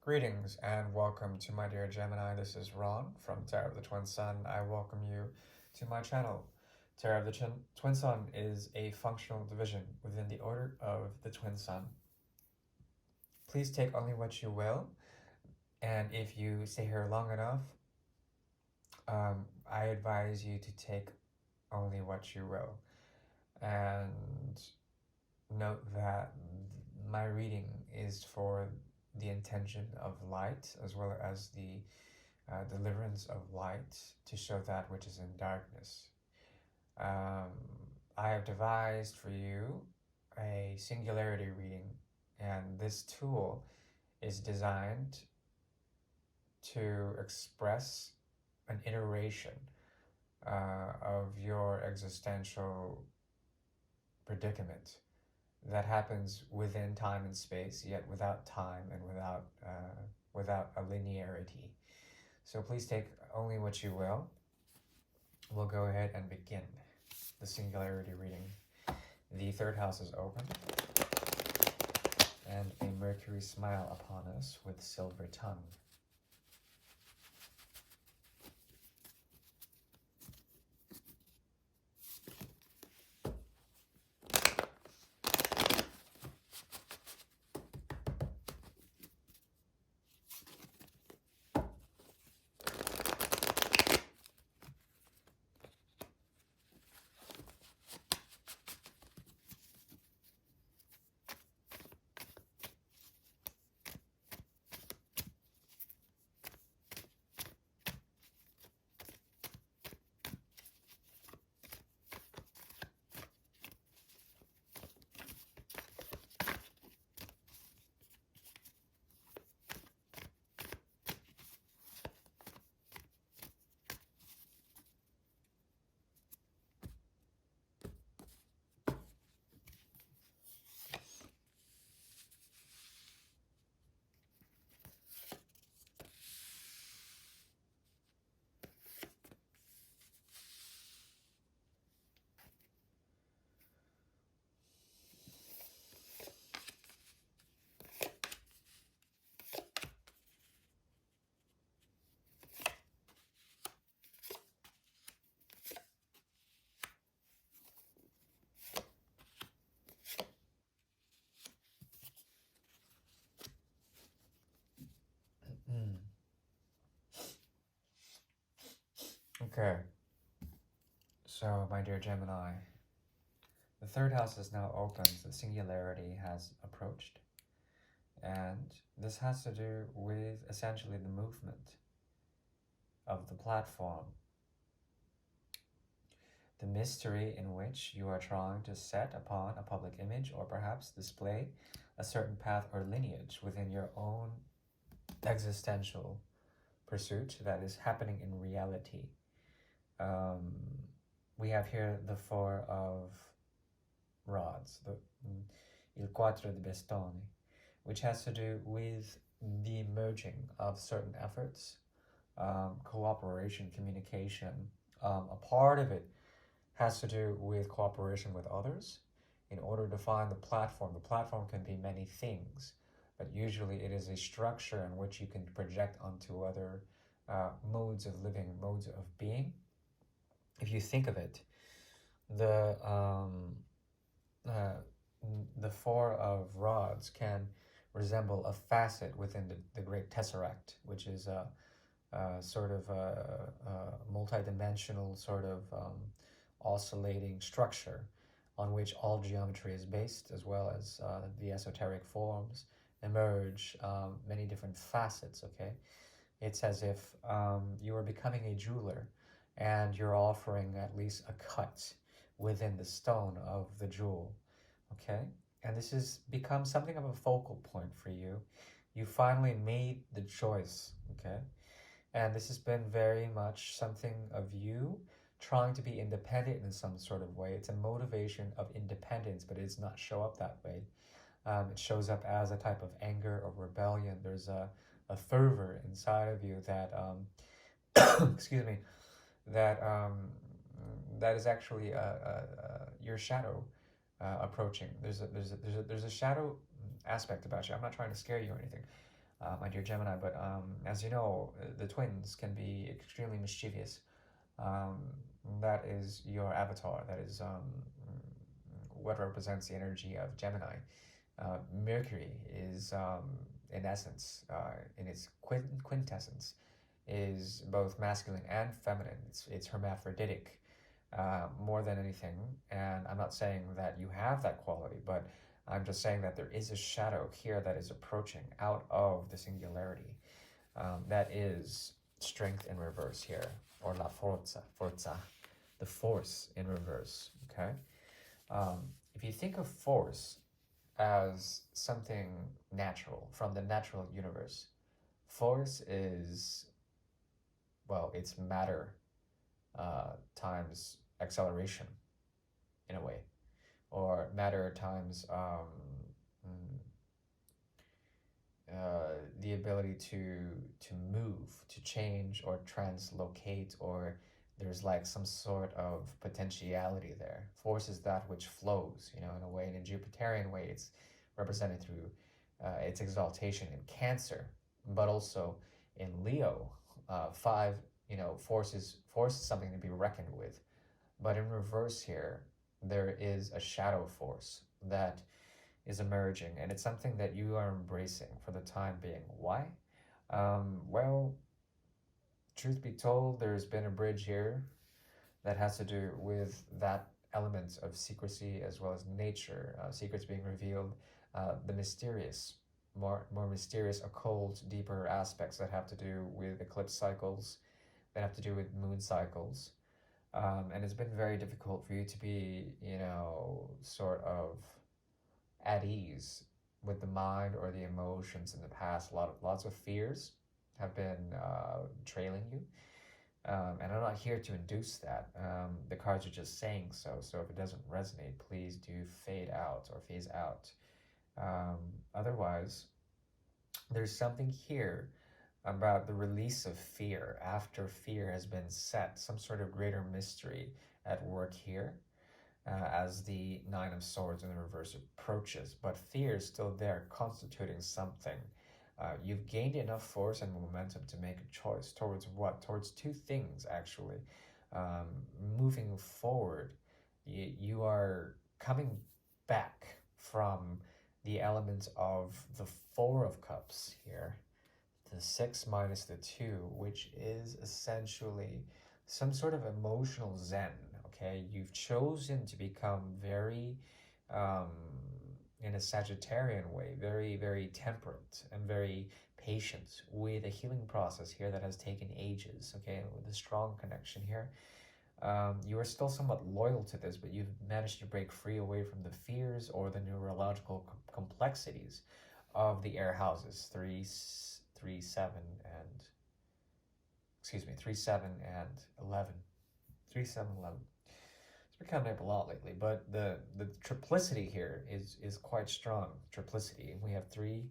Greetings and welcome to my dear Gemini. This is Ron from Tarot of the Twin Sun. I welcome you to my channel. Tarot of the Twin Sun is a functional division within the order of the Twin Sun. Please take only what you will, and if you stay here long enough, I advise you to take only what you will. And note that my reading is for the intention of light as well as the deliverance of light to show that which is in darkness. I have devised for you a singularity reading, and this tool is designed to express an iteration of your existential predicament that happens within time and space, yet without time and without a linearity. So please take only what you will. We'll go ahead and begin the singularity reading. The third house is open, and a Mercury smile upon us with silver tongue. Okay, so my dear Gemini, the third house is now open, the singularity has approached, and this has to do with essentially the movement of the platform, the mystery in which you are trying to set upon a public image or perhaps display a certain path or lineage within your own existential pursuit that is happening in reality. We have here the Four of Rods, il quattro di bastoni, which has to do with the merging of certain efforts, cooperation, communication. A part of it has to do with cooperation with others in order to find the platform. The platform can be many things, but usually it is a structure in which you can project onto other modes of living, modes of being. If you think of it, the Four of Rods can resemble a facet within the Great Tesseract, which is a sort of a multi-dimensional sort of oscillating structure on which all geometry is based, as well as the esoteric forms emerge, many different facets, okay? It's as if you are becoming a jeweler and you're offering at least a cut within the stone of the jewel, okay? And this has become something of a focal point for you. You finally made the choice, okay? And this has been very much something of you trying to be independent in some sort of way. It's a motivation of independence, but it does not show up that way. It shows up as a type of anger or rebellion. There's a fervor inside of you that, excuse me, that that is actually your shadow approaching. There's a shadow aspect about you. I'm not trying to scare you or anything. my dear Gemini. But as you know, the twins can be extremely mischievous. Um, that is your avatar. That is what represents the energy of Gemini. Mercury is, in essence, in its quintessence, is both masculine and feminine. It's hermaphroditic more than anything. And I'm not saying that you have that quality, but I'm just saying that there is a shadow here that is approaching out of the singularity. That is strength in reverse here, or la forza, the force in reverse. Okay. If you think of force as something natural from the natural universe, force is, well, it's matter times acceleration in a way, or matter times mm, the ability to move, to change, or translocate, or there's like some sort of potentiality there. Force is that which flows, in a way. In a Jupiterian way, it's represented through its exaltation in Cancer, but also in Leo. Five, force is something to be reckoned with. But in reverse here, there is a shadow force that is emerging, and it's something that you are embracing for the time being. Why? Well, truth be told, there's been a bridge here that has to do with that element of secrecy as well as nature, secrets being revealed, the mysterious, more mysterious, occult, deeper aspects that have to do with eclipse cycles, that have to do with moon cycles. And it's been very difficult for you to be, sort of at ease with the mind or the emotions in the past. Lots of fears have been trailing you, and I'm not here to induce that. The cards are just saying so. So if it doesn't resonate, please do fade out or phase out. Otherwise, there's something here about the release of fear after fear has been set, some sort of greater mystery at work here as the Nine of Swords in the reverse approaches. But fear is still there, constituting something. You've gained enough force and momentum to make a choice towards what? Towards two things, actually. Um, Moving forward, you are coming back from the elements of the Four of Cups here, the 6 minus the 2, which is essentially some sort of emotional zen. Okay, you've chosen to become very um, in a Sagittarian way, very, very temperate and very patient with a healing process here that has taken ages. Okay, with a strong connection here. You are still somewhat loyal to this, but you've managed to break free away from the fears or the neurological complexities of the air houses 3, 7, and 3, 7, and 11. 3, 7, 11. It's been coming up a lot lately, but the triplicity here is quite strong. Triplicity. We have 3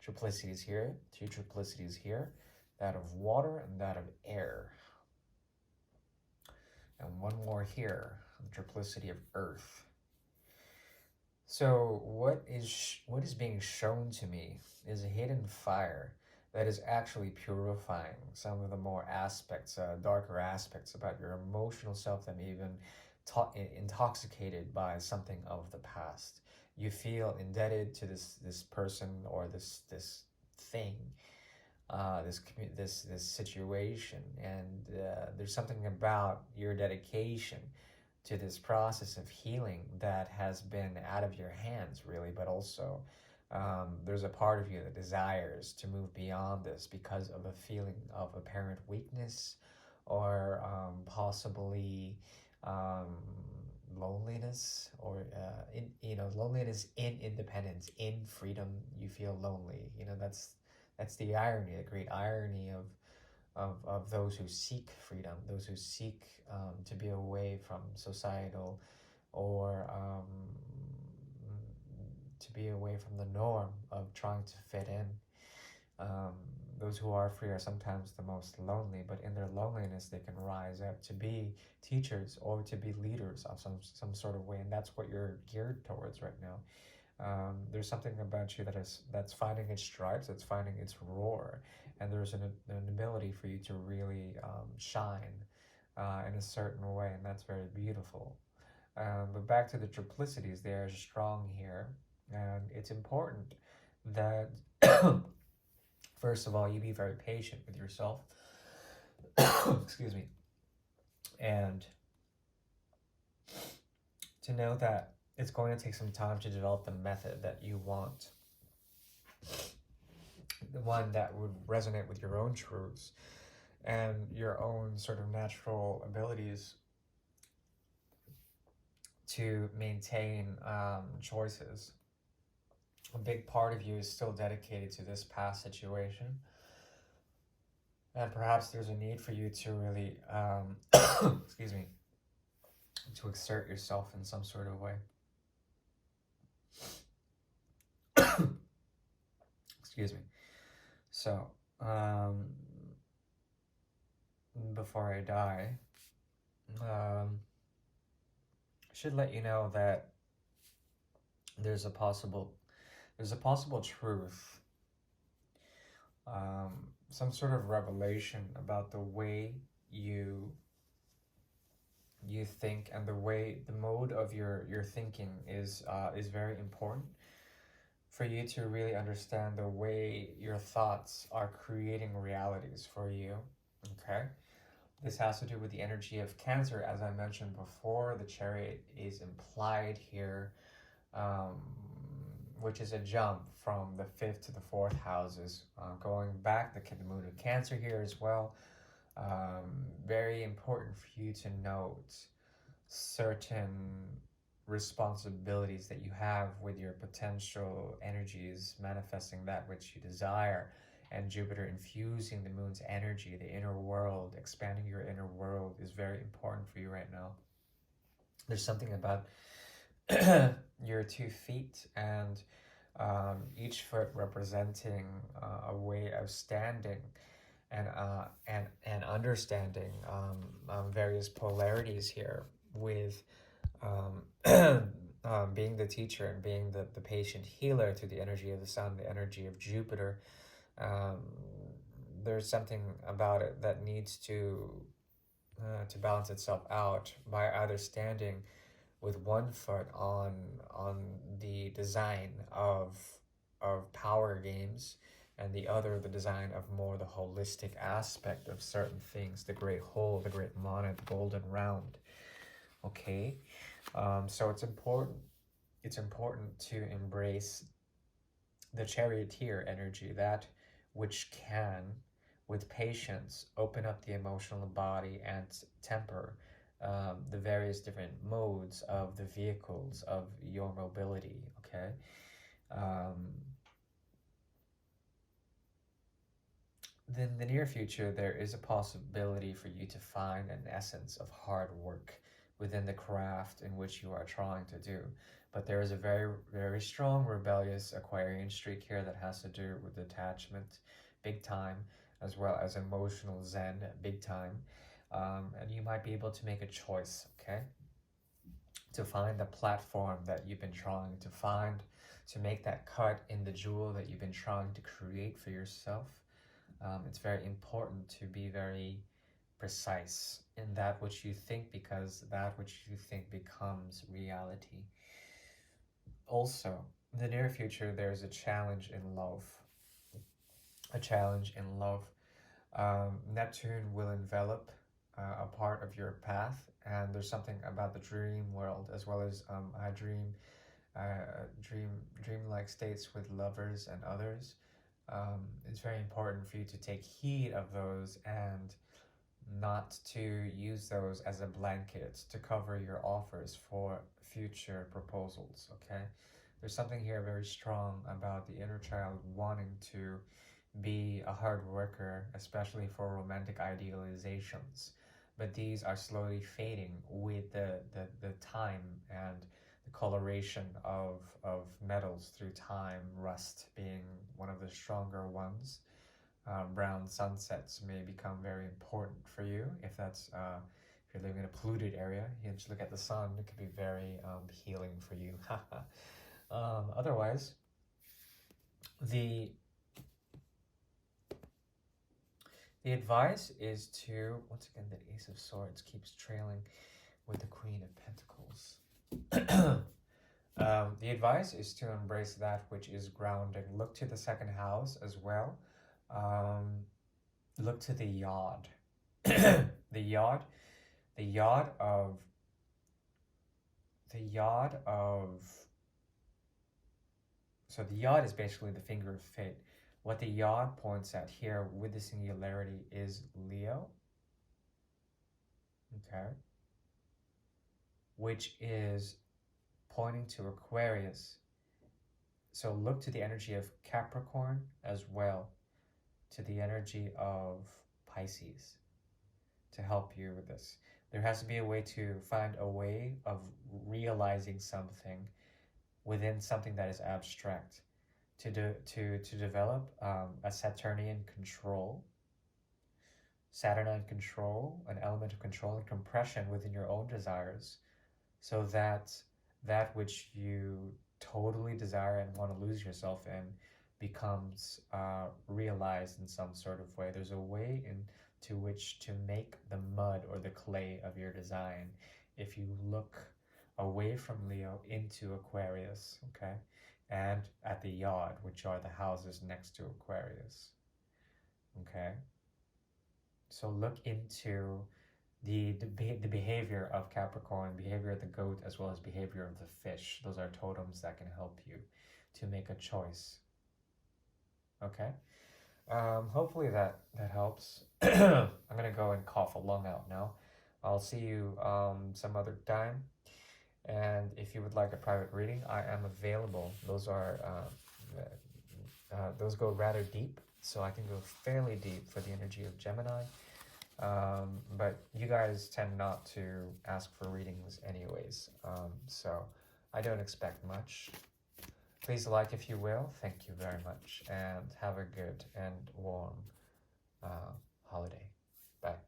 triplicities here, 2 triplicities here, that of water and that of air. And one more here, the triplicity of earth. So what is being shown to me is a hidden fire that is actually purifying some of the more aspects, darker aspects about your emotional self that may even intoxicated by something of the past. You feel indebted to this person or this thing, this situation, and there's something about your dedication to this process of healing that has been out of your hands, really, but also there's a part of you that desires to move beyond this because of a feeling of apparent weakness or possibly um, loneliness or loneliness in independence, in freedom. You feel lonely. That's the irony, the great irony of those who seek freedom, those who seek to be away from societal or to be away from the norm of trying to fit in. Those who are free are sometimes the most lonely, but in their loneliness, they can rise up to be teachers or to be leaders of some sort of way, and that's what you're geared towards right now. There's something about you that's finding its stripes, that's finding its roar, and there's an ability for you to really shine in a certain way, and that's very beautiful. But back to the triplicities, they are strong here, and it's important that first of all you be very patient with yourself. Excuse me, and to know that it's going to take some time to develop the method that you want, the one that would resonate with your own truths and your own sort of natural abilities to maintain choices. A big part of you is still dedicated to this past situation, and perhaps there's a need for you to really, excuse me, to exert yourself in some sort of way. Excuse me. So, before I die, I should let you know that there's a possible truth, some sort of revelation about the way you think, and the mode of your thinking is very important for you to really understand the way your thoughts are creating realities for you. Okay, this has to do with the energy of Cancer. As I mentioned before, the Chariot is implied here, which is a jump from the 5th to the 4th houses, going back the moon of Cancer here as well. Very important for you to note certain responsibilities that you have with your potential energies, manifesting that which you desire, and Jupiter infusing the moon's energy, the inner world, expanding your inner world is very important for you right now. There's something about your 2 feet, and each foot representing a way of standing and understanding various polarities here with being the teacher and being the patient healer to the energy of the sun, the energy of Jupiter. There's something about it that needs to balance itself out by either standing with one foot on the design of power games, and the other the design of more the holistic aspect of certain things, the great whole, the great monad, the golden round. Okay, so it's important to embrace the charioteer energy, that which can, with patience, open up the emotional body and temper the various different modes of the vehicles of your mobility. Okay, in the near future, there is a possibility for you to find an essence of hard work within the craft in which you are trying to do. But there is a very, very strong rebellious Aquarian streak here that has to do with detachment, big time, as well as emotional zen, big time. And you might be able to make a choice, okay? To find the platform that you've been trying to find, to make that cut in the jewel that you've been trying to create for yourself. It's very important to be very precise in that which you think, because that which you think becomes reality. Also, in the near future, there's a challenge in love. A challenge in love. Neptune will envelop a part of your path, and there's something about the dream world, as well as I dream-like states with lovers and others. It's very important for you to take heed of those and not to use those as a blanket to cover your offers for future proposals. Okay, there's something here very strong about the inner child wanting to be a hard worker, especially for romantic idealizations, but these are slowly fading with the time and the coloration of metals through time, rust being one of the stronger ones. Brown sunsets may become very important for you if that's if you're living in a polluted area. You just look at the sun; it could be very healing for you. Otherwise, the the advice is to, once again, the Ace of Swords keeps trailing with the Queen of Pentacles. The advice is to embrace that which is grounding. Look to the second house as well. Look to the yod. the yod. The yod of. The yod of. So the yod is basically the finger of fate. What the yod points at here with the singularity is Leo. Okay. Which is pointing to Aquarius. So look to the energy of Capricorn as well, to the energy of Pisces to help you with this. There has to be a way to find a way of realizing something within something that is abstract, to develop a Saturnine control, Saturnine control, an element of control and compression within your own desires, so that that which you totally desire and want to lose yourself in becomes realized in some sort of way. There's a way into which to make the mud or the clay of your design if you look away from Leo into Aquarius, okay? And at the yod, which are the houses next to Aquarius, okay? So look into the behavior of Capricorn, behavior of the goat, as well as behavior of the fish. Those are totems that can help you to make a choice. Okay? Hopefully that helps. I'm gonna go and cough a lung out now. I'll see you some other time. And if you would like a private reading, I am available. Those go rather deep, so I can go fairly deep for the energy of Gemini. But you guys tend not to ask for readings anyways, so I don't expect much. Please like if you will. Thank you very much, and have a good and warm holiday. Bye.